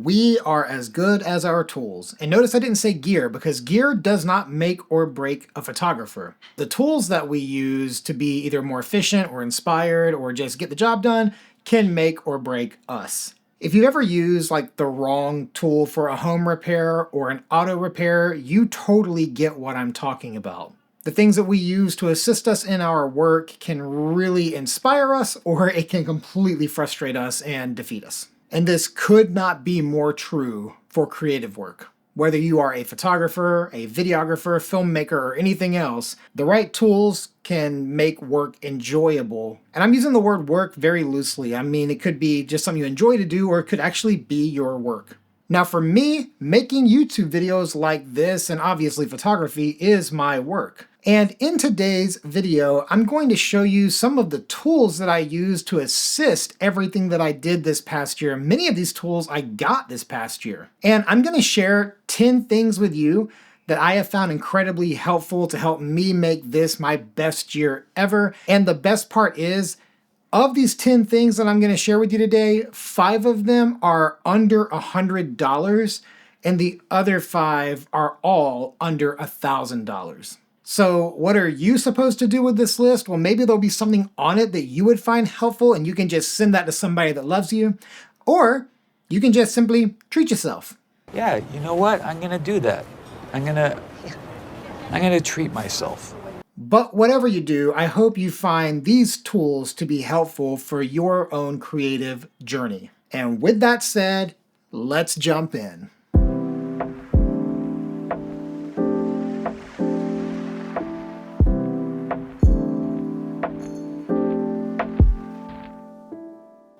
We are as good as our tools. And notice I didn't say gear because gear does not make or break a photographer. The tools that we use to be either more efficient or inspired or just get the job done can make or break us. If you've ever used like the wrong tool for a home repair or an auto repair, you totally get what I'm talking about. The things that we use to assist us in our work can really inspire us, or it can completely frustrate us and defeat us. And this could not be more true for creative work. Whether you are a photographer, a videographer, filmmaker, or anything else, the right tools can make work enjoyable. And I'm using the word work very loosely. I mean, it could be just something you enjoy to do, or it could actually be your work. Now for me, making YouTube videos like this, and obviously photography, is my work. And in today's video, I'm going to show you some of the tools that I use to assist everything that I did this past year. Many of these tools I got this past year. And I'm going to share 10 things with you that I have found incredibly helpful to help me make this my best year ever. And the best part is, of these 10 things that I'm going to share with you today, 5 of them are under $100, and the other 5 are all under $1,000. So what are you supposed to do with this list? Well, maybe there'll be something on it that you would find helpful and you can just send that to somebody that loves you. Or you can just simply treat yourself. Yeah, you know what? I'm gonna do that. I'm gonna treat myself. But whatever you do, I hope you find these tools to be helpful for your own creative journey. And with that said, let's jump in.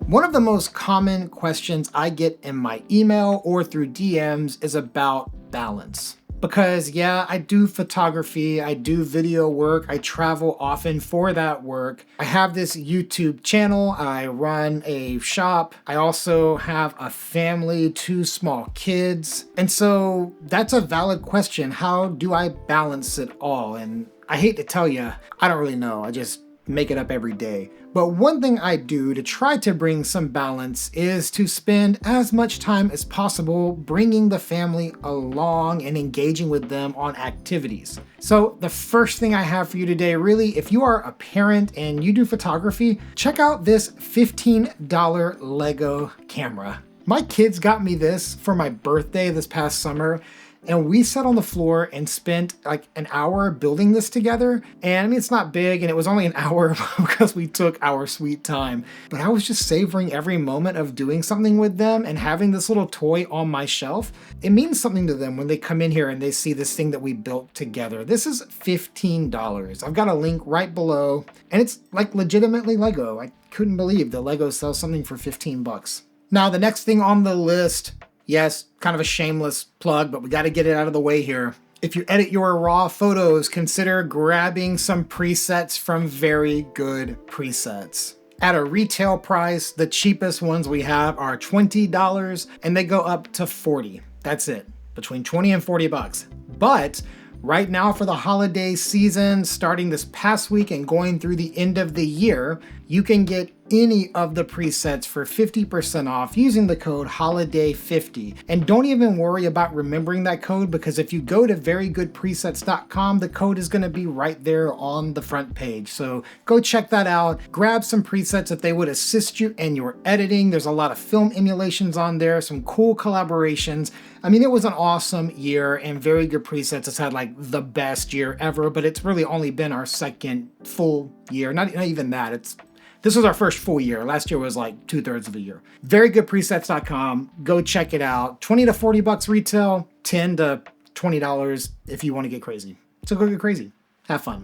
One of the most common questions I get in my email or through DMs is about balance. Because yeah, I do photography, I do video work, I travel often for that work. I have this YouTube channel, I run a shop, I also have a family, 2 small kids. And so that's a valid question. How do I balance it all? And I hate to tell you, I don't really know. I just make it up every day. But one thing I do to try to bring some balance is to spend as much time as possible bringing the family along and engaging with them on activities. So the first thing I have for you today, really, if you are a parent and you do photography, check out this $15 Lego camera. My kids got me this for my birthday this past summer, and we sat on the floor and spent like an hour building this together. And I mean, it's not big, and it was only an hour because we took our sweet time. But I was just savoring every moment of doing something with them and having this little toy on my shelf. It means something to them when they come in here and they see this thing that we built together. This is $15. I've got a link right below, and it's like legitimately Lego. I couldn't believe that Lego sells something for 15 bucks. Now, the next thing on the list, yes, kind of a shameless plug, but we got to get it out of the way here. If you edit your raw photos, consider grabbing some presets from Very Good Presets. At a retail price, the cheapest ones we have are $20 and they go up to $40. That's it, between 20 and 40 bucks. But right now for the holiday season, starting this past week and going through the end of the year, you can get any of the presets for 50% off using the code HOLIDAY50. And don't even worry about remembering that code, because if you go to verygoodpresets.com, the code is going to be right there on the front page. So go check that out. Grab some presets if they would assist you in your editing. There's a lot of film emulations on there, some cool collaborations. I mean, it was an awesome year, and Very Good Presets has had like the best year ever, but it's really only been our second full year. Not even that. This was our first full year. Last year was like 2/3 of a year. Verygoodpresets.com. Go check it out. 20 to 40 bucks retail, $10 to $20 if you want to get crazy. So go get crazy. Have fun.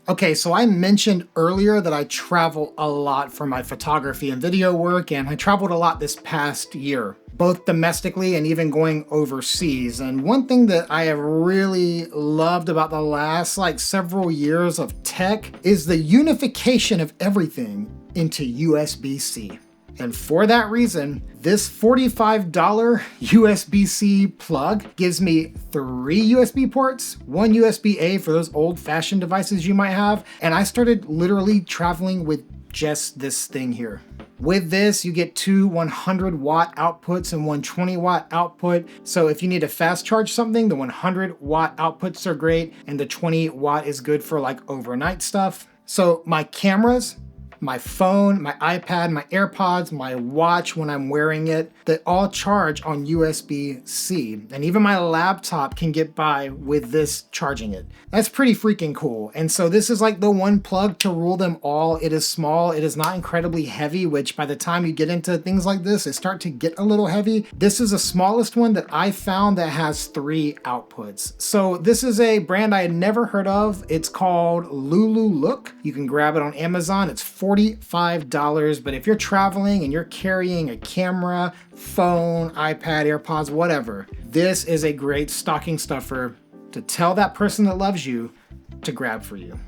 Okay, so I mentioned earlier that I travel a lot for my photography and video work, and I traveled a lot this past year, both domestically and even going overseas. And one thing that I have really loved about the last several years of tech is the unification of everything into USB-C. And for that reason, this $45 USB-C plug gives me 3 USB ports, 1 USB-A for those old-fashioned devices you might have, and I started literally traveling with just this thing here. With this, you get two 100 watt outputs and one 20 watt output. So if you need to fast charge something, the 100 watt outputs are great and the 20 watt is good for like overnight stuff. So my cameras, my phone, my iPad, my AirPods, my watch when I'm wearing it, they all charge on USB-C. And even my laptop can get by with this charging it. That's pretty freaking cool. And so this is like the one plug to rule them all. It is small, it is not incredibly heavy, which by the time you get into things like this, it starts to get a little heavy. This is the smallest one that I found that has 3 outputs. So this is a brand I had never heard of. It's called Lululook. You can grab it on Amazon. It's $45, but if you're traveling and you're carrying a camera, phone, iPad, AirPods, whatever, this is a great stocking stuffer to tell that person that loves you to grab for you.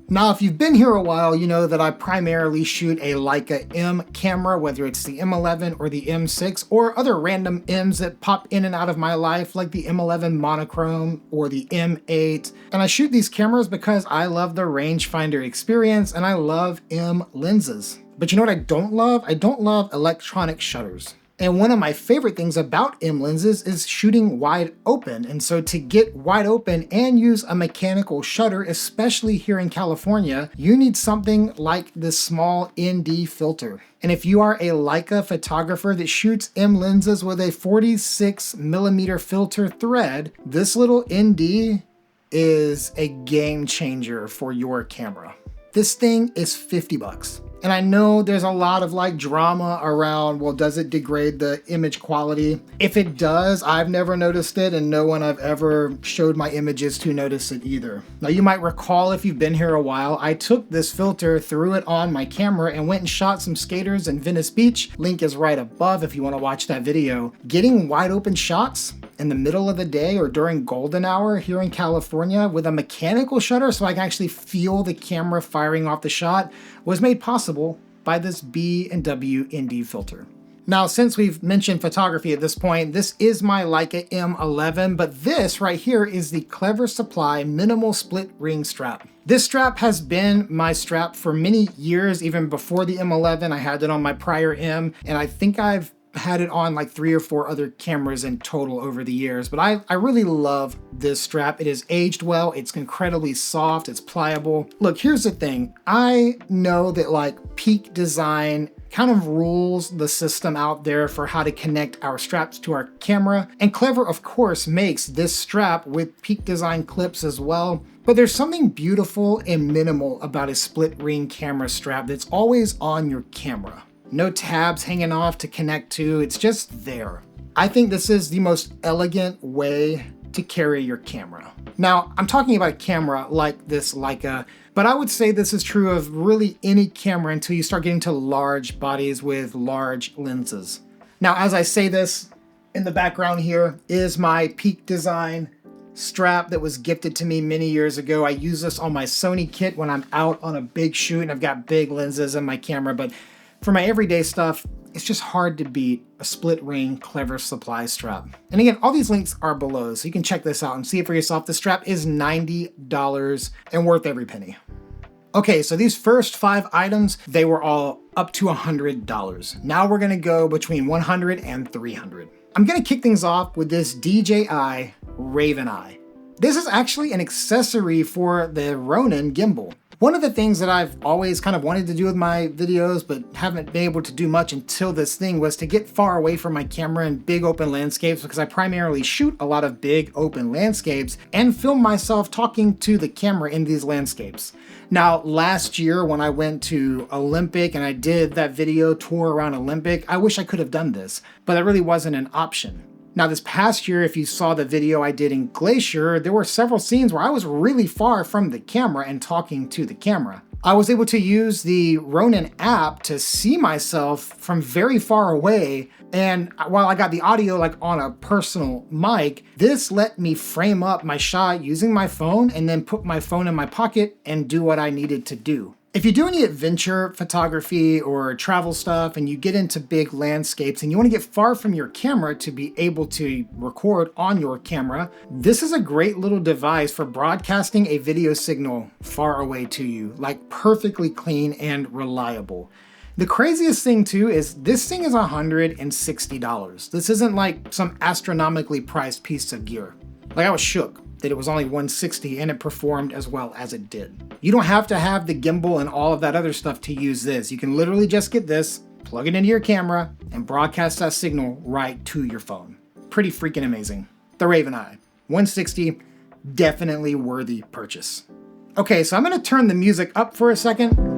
Now, if you've been here a while, you know that I primarily shoot a Leica M camera, whether it's the M11 or the M6 or other random M's that pop in and out of my life, like the M11 monochrome or the M8. And I shoot these cameras because I love the rangefinder experience and I love M lenses. But you know what I don't love? I don't love electronic shutters. And one of my favorite things about M lenses is shooting wide open. And so to get wide open and use a mechanical shutter, especially here in California, you need something like this small ND filter. And if you are a Leica photographer that shoots M lenses with a 46mm filter thread, this little ND is a game changer for your camera. This thing is $50. And I know there's a lot of like drama around, well, does it degrade the image quality? If it does, I've never noticed it, and no one I've ever showed my images to notice it either. Now you might recall, if you've been here a while, I took this filter, threw it on my camera, and went and shot some skaters in Venice Beach. Link is right above if you want to watch that video. Getting wide open shots in the middle of the day or during golden hour here in California with a mechanical shutter so I can actually feel the camera firing off the shot was made possible by this B&W ND filter. Now, since we've mentioned photography at this point, this is my Leica M11, but this right here is the Clever Supply minimal split ring strap. This strap has been my strap for many years, even before the M11. I had it on my prior M, and I think I've had it on like 3 or 4 other cameras in total over the years, but I really love this strap. It has aged well, it's incredibly soft, it's pliable. Look, here's the thing. I know that like Peak Design kind of rules the system out there for how to connect our straps to our camera, and Clever of course makes this strap with Peak Design clips as well. But there's something beautiful and minimal about a split ring camera strap that's always on your camera. No tabs hanging off to connect to, it's just there. I think this is the most elegant way to carry your camera. Now, I'm talking about a camera like this Leica, but I would say this is true of really any camera until you start getting to large bodies with large lenses. Now, as I say this, in the background here is my Peak Design strap that was gifted to me many years ago. I use this on my Sony kit when I'm out on a big shoot and I've got big lenses in my camera, but for my everyday stuff, it's just hard to beat a split ring Clever Supply strap. And again, all these links are below, so you can check this out and see it for yourself. The strap is $90 and worth every penny. Okay, so these first 5 items, they were all up to $100. Now we're gonna go between $100 and $300. I'm gonna kick things off with this DJI RavenEye. This is actually an accessory for the Ronin gimbal. One of the things that I've always kind of wanted to do with my videos, but haven't been able to do much until this thing, was to get far away from my camera in big open landscapes, because I primarily shoot a lot of big open landscapes and film myself talking to the camera in these landscapes. Now, last year when I went to Olympic and I did that video tour around Olympic, I wish I could have done this, but that really wasn't an option. Now this past year, if you saw the video I did in Glacier, there were several scenes where I was really far from the camera and talking to the camera. I was able to use the Ronin app to see myself from very far away, and while I got the audio like on a personal mic, this let me frame up my shot using my phone and then put my phone in my pocket and do what I needed to do. If you do any adventure photography or travel stuff and you get into big landscapes and you want to get far from your camera to be able to record on your camera, this is a great little device for broadcasting a video signal far away to you, like perfectly clean and reliable. The craziest thing too is this thing is $160. This isn't like some astronomically priced piece of gear. Like, I was shook that it was only $160 and it performed as well as it did. You don't have to have the gimbal and all of that other stuff to use this. You can literally just get this, plug it into your camera, and broadcast that signal right to your phone. Pretty freaking amazing. The RavenEye, $160, definitely worthy purchase. Okay, so I'm gonna turn the music up for a second.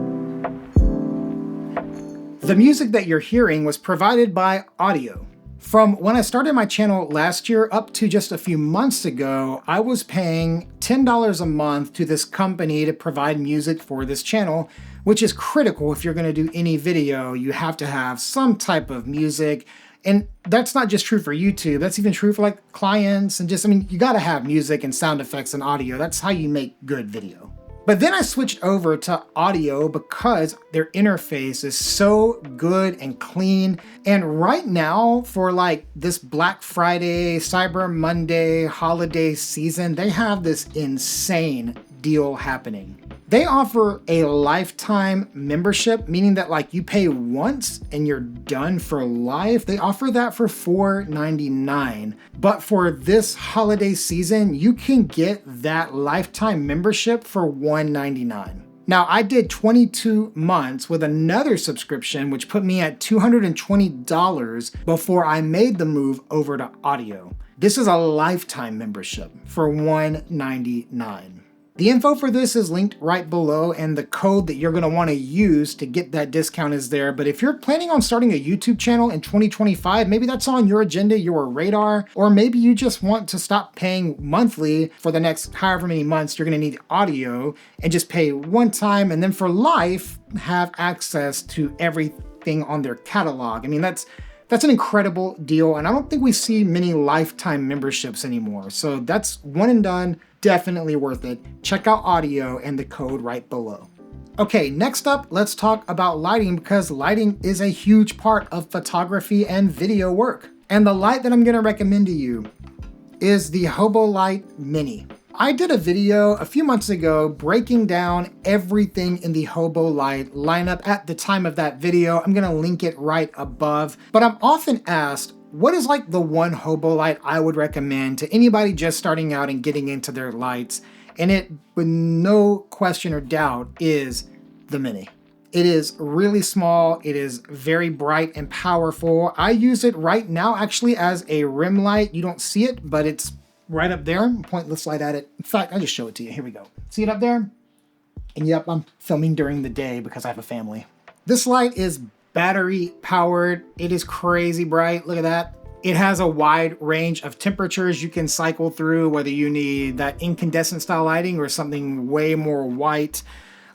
The music that you're hearing was provided by Audiio. From when I started my channel last year up to just a few months ago, I was paying $10 a month to this company to provide music for this channel, which is critical if you're gonna do any video. You have to have some type of music. And that's not just true for YouTube, that's even true for like clients and just, I mean, you gotta have music and sound effects and audio. That's how you make good video. But then I switched over to Audiio because their interface is so good and clean. And right now, for like this Black Friday, Cyber Monday, holiday season, they have this insane deal happening. They offer a lifetime membership, meaning that like you pay once and you're done for life. They offer that for $4.99. But for this holiday season, you can get that lifetime membership for $1.99. Now, I did 22 months with another subscription, which put me at $220 before I made the move over to Audiio. This is a lifetime membership for $1.99. The info for this is linked right below, and the code that you're gonna wanna use to get that discount is there. But if you're planning on starting a YouTube channel in 2025, maybe that's on your agenda, your radar, or maybe you just want to stop paying monthly for the next however many months you're gonna need Audiio and just pay one time, and then for life, have access to everything on their catalog. I mean, that's an incredible deal, and I don't think we see many lifetime memberships anymore. So that's one and done, definitely worth it. Check out Audiio and the code right below. Okay, next up, let's talk about lighting, because lighting is a huge part of photography and video work. And the light that I'm gonna recommend to you is the Hobolite Mini. I did a video a few months ago breaking down everything in the Hobolite lineup at the time of that video. I'm gonna link it right above. But I'm often asked, what is like the one Hobolite I would recommend to anybody just starting out and getting into their lights? And it, with no question or doubt, is the Mini. It is really small, it is very bright and powerful. I use it right now actually as a rim light. You don't see it, but it's right up there. Point this light at it. In fact, I'll just show it to you. Here we go. See it up there? And yep, I'm filming during the day because I have a family. This light is battery powered. It is crazy bright. Look at that. It has a wide range of temperatures you can cycle through, whether you need that incandescent style lighting or something way more white.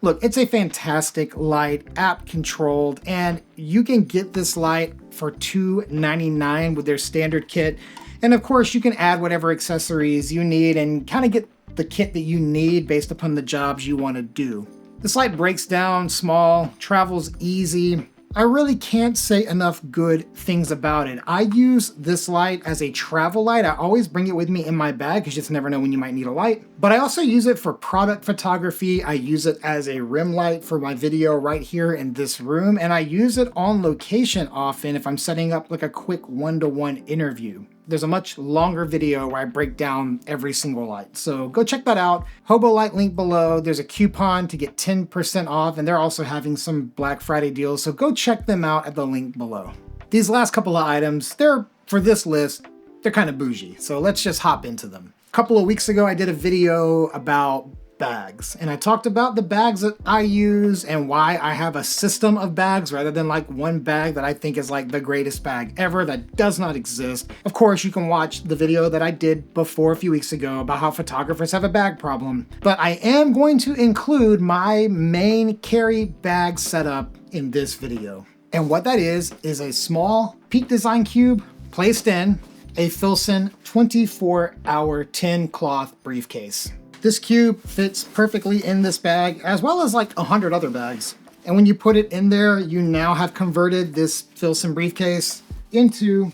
Look, it's a fantastic light, app controlled, and you can get this light for $2.99 with their standard kit. And of course, you can add whatever accessories you need and kind of get the kit that you need based upon the jobs you want to do. This light breaks down small, travels easy. I really can't say enough good things about it. I use this light as a travel light. I always bring it with me in my bag because you just never know when you might need a light. But I also use it for product photography. I use it as a rim light for my video right here in this room. And I use it on location often if I'm setting up like a quick one-to-one interview. There's a much longer video where I break down every single light. So go check that out. Hobolite link below. There's a coupon to get 10% off, and they're also having some Black Friday deals. So go check them out at the link below. These last couple of items, they're, for this list, they're kind of bougie. So let's just hop into them. A couple of weeks ago, I did a video about bags, and I talked about the bags that I use and why I have a system of bags rather than like one bag that I think is like the greatest bag ever that does not exist. Of course, you can watch the video that I did before a few weeks ago about how photographers have a bag problem, but I am going to include my main carry bag setup in this video. And what that is a small Peak Design cube placed in a Filson 24-hour tin cloth briefcase. This cube fits perfectly in this bag, as well as like 100 other bags. And when you put it in there, you now have converted this Filson briefcase into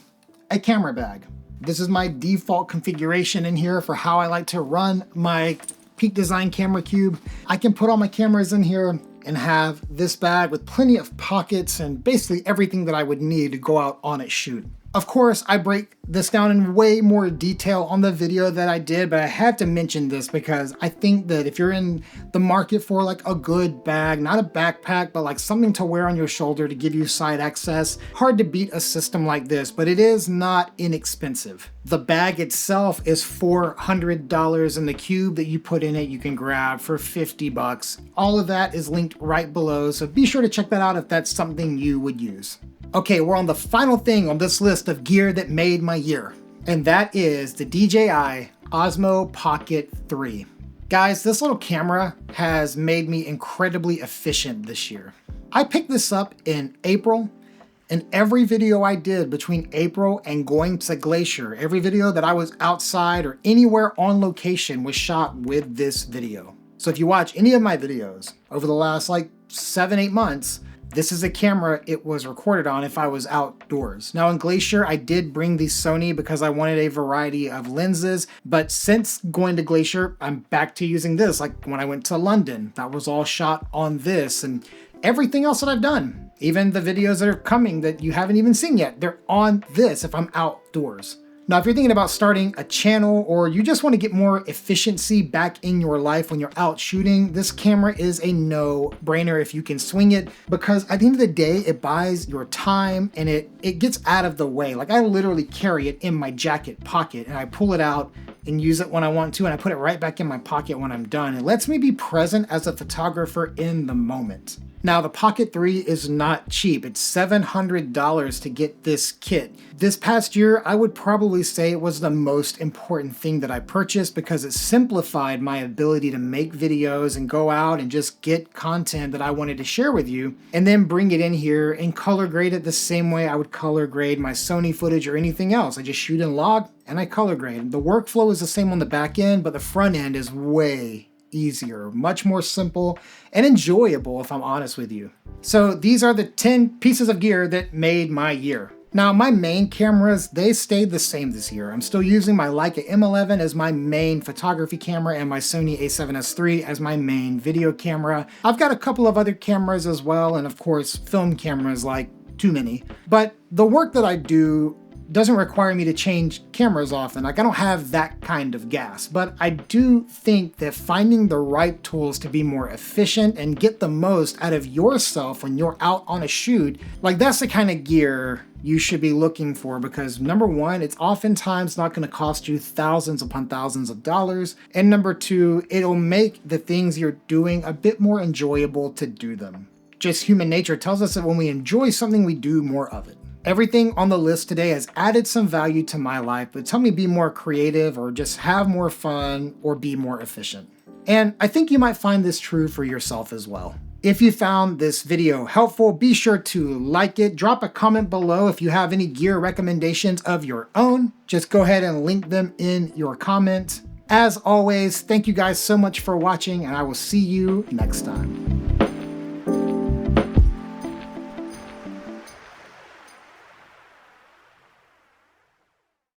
a camera bag. This is my default configuration in here for how I like to run my Peak Design camera cube. I can put all my cameras in here and have this bag with plenty of pockets and basically everything that I would need to go out on a shoot. Of course, I break this down in way more detail on the video that I did, but I had to mention this because I think that if you're in the market for like a good bag, not a backpack, but like something to wear on your shoulder to give you side access, hard to beat a system like this, but it is not inexpensive. The bag itself is $400, and the cube that you put in it you can grab for 50 bucks. All of that is linked right below, so be sure to check that out if that's something you would use. Okay, we're on the final thing on this list of gear that made my year, and that is the DJI Osmo Pocket 3. Guys, this little camera has made me incredibly efficient this year. I picked this up in April, and every video I did between April and going to Glacier, every video that I was outside or anywhere on location was shot with this video. So if you watch any of my videos over the last like 7-8 months, this is a camera it was recorded on if I was outdoors. Now in Glacier, I did bring the Sony because I wanted a variety of lenses, but since going to Glacier, I'm back to using this. Like when I went to London, that was all shot on this, and everything else that I've done, even the videos that are coming that you haven't even seen yet, they're on this if I'm outdoors. Now, if you're thinking about starting a channel or you just want to get more efficiency back in your life when you're out shooting, this camera is a no-brainer if you can swing it, because at the end of the day, it buys your time and it gets out of the way. Like I literally carry it in my jacket pocket and I pull it out and use it when I want to, and I put it right back in my pocket when I'm done. It lets me be present as a photographer in the moment. Now, the Pocket 3 is not cheap. It's $700 to get this kit. This past year, I would probably say it was the most important thing that I purchased because it simplified my ability to make videos and go out and just get content that I wanted to share with you, and then bring it in here and color grade it the same way I would color grade my Sony footage or anything else. I just shoot in log and I color grade. The workflow is the same on the back end, but the front end is way easier, much more simple and enjoyable if I'm honest with you. So these are the 10 pieces of gear that made my year. Now my main cameras, they stayed the same this year. I'm still using my Leica M11 as my main photography camera and my Sony a7S III as my main video camera. I've got a couple of other cameras as well, and of course film cameras, like too many. But the work that I do doesn't require me to change cameras often. Like I don't have that kind of gas, but I do think that finding the right tools to be more efficient and get the most out of yourself when you're out on a shoot, like that's the kind of gear you should be looking for, because number one, it's oftentimes not going to cost you thousands upon thousands of dollars, and number two, it'll make the things you're doing a bit more enjoyable to do them. Just human nature tells us that when we enjoy something, we do more of it. Everything on the list today has added some value to my life, but tell me be more creative or just have more fun or be more efficient. And I think you might find this true for yourself as well. If you found this video helpful, be sure to like it, drop a comment below if you have any gear recommendations of your own. Just go ahead and link them in your comment. As always, thank you guys so much for watching, and I will see you next time.